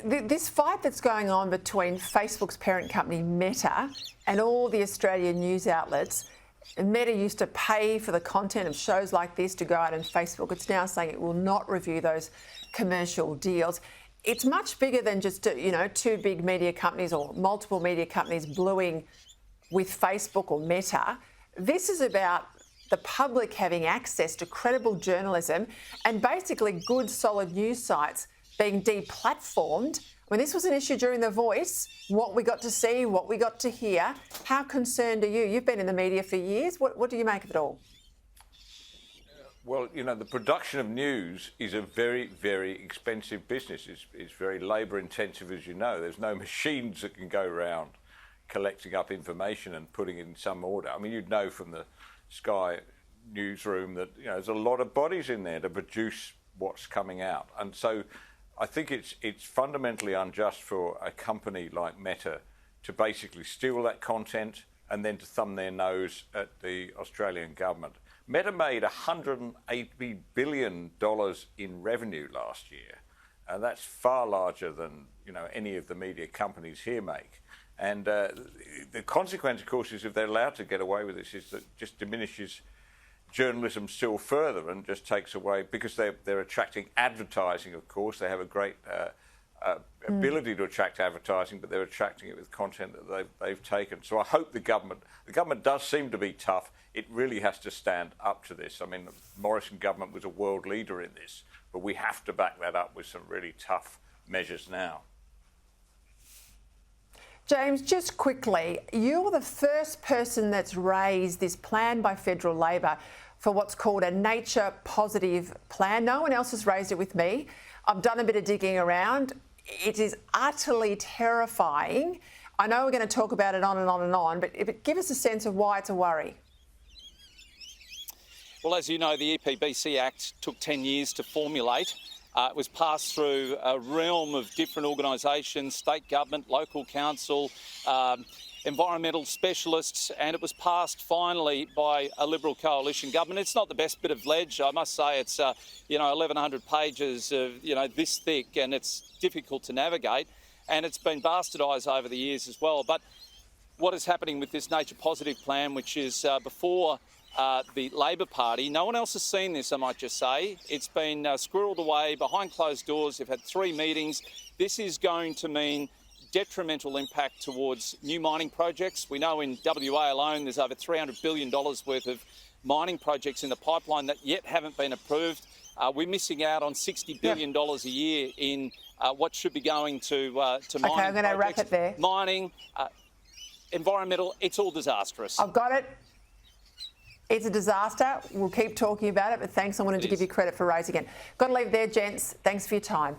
This fight that's going on between Facebook's parent company Meta and all the Australian news outlets. Meta used to pay for the content of shows like this to go out on Facebook. It's now saying it will not review those commercial deals. It's much bigger than just, two big media companies or multiple media companies bluing with Facebook or Meta. This is about the public having access to credible journalism and basically good, solid news sites being deplatformed. When this was an issue during The Voice, what we got to see, what we got to hear. How concerned are you? You've been in the media for years. What do you make of it all? Well, the production of news is a very, very expensive business. It's very labour intensive, as you know. There's no machines that can go around collecting up information and putting it in some order. I mean, you'd know from the Sky newsroom that there's a lot of bodies in there to produce what's coming out. And so I think it's fundamentally unjust for a company like Meta to basically steal that content and then to thumb their nose at the Australian government. Meta made $180 billion in revenue last year, and that's far larger than any of the media companies here make. And the consequence, of course, is if they're allowed to get away with this, is that it just diminishes journalism still further and just takes away, because they're attracting advertising, of course. They have a great ability to attract advertising, but they're attracting it with content that they've taken. So I hope the government does seem to be tough. It really has to stand up to this. I mean, the Morrison government was a world leader in this, but we have to back that up with some really tough measures now. James, just quickly, you're the first person that's raised this plan by federal Labor for what's called a nature positive plan. No one else has raised it with me. I've done a bit of digging around. It is utterly terrifying. I know we're going to talk about it on and on and on, but give us a sense of why it's a worry. Well, as you know, the EPBC Act took 10 years to formulate. It was passed through a realm of different organisations, state government, local council, environmental specialists, and it was passed finally by a Liberal coalition government. It's not the best bit of ledge, I must say. It's 1,100 pages of this thick, and it's difficult to navigate, and it's been bastardised over the years as well. But what is happening with this nature positive plan, which is before the Labor Party, no one else has seen this, I might just say. It's been squirreled away behind closed doors. They've had 3 meetings. This is going to mean detrimental impact towards new mining projects. We know in WA alone there's over $300 billion worth of mining projects in the pipeline that yet haven't been approved. We're missing out on $60 billion a year in what should be going to mining. Okay, I'm going to wrap it there. Mining, environmental, it's all disastrous. I've got it. It's a disaster. We'll keep talking about it, but thanks. I wanted to give you credit for raising it. Got to leave it there, gents. Thanks for your time.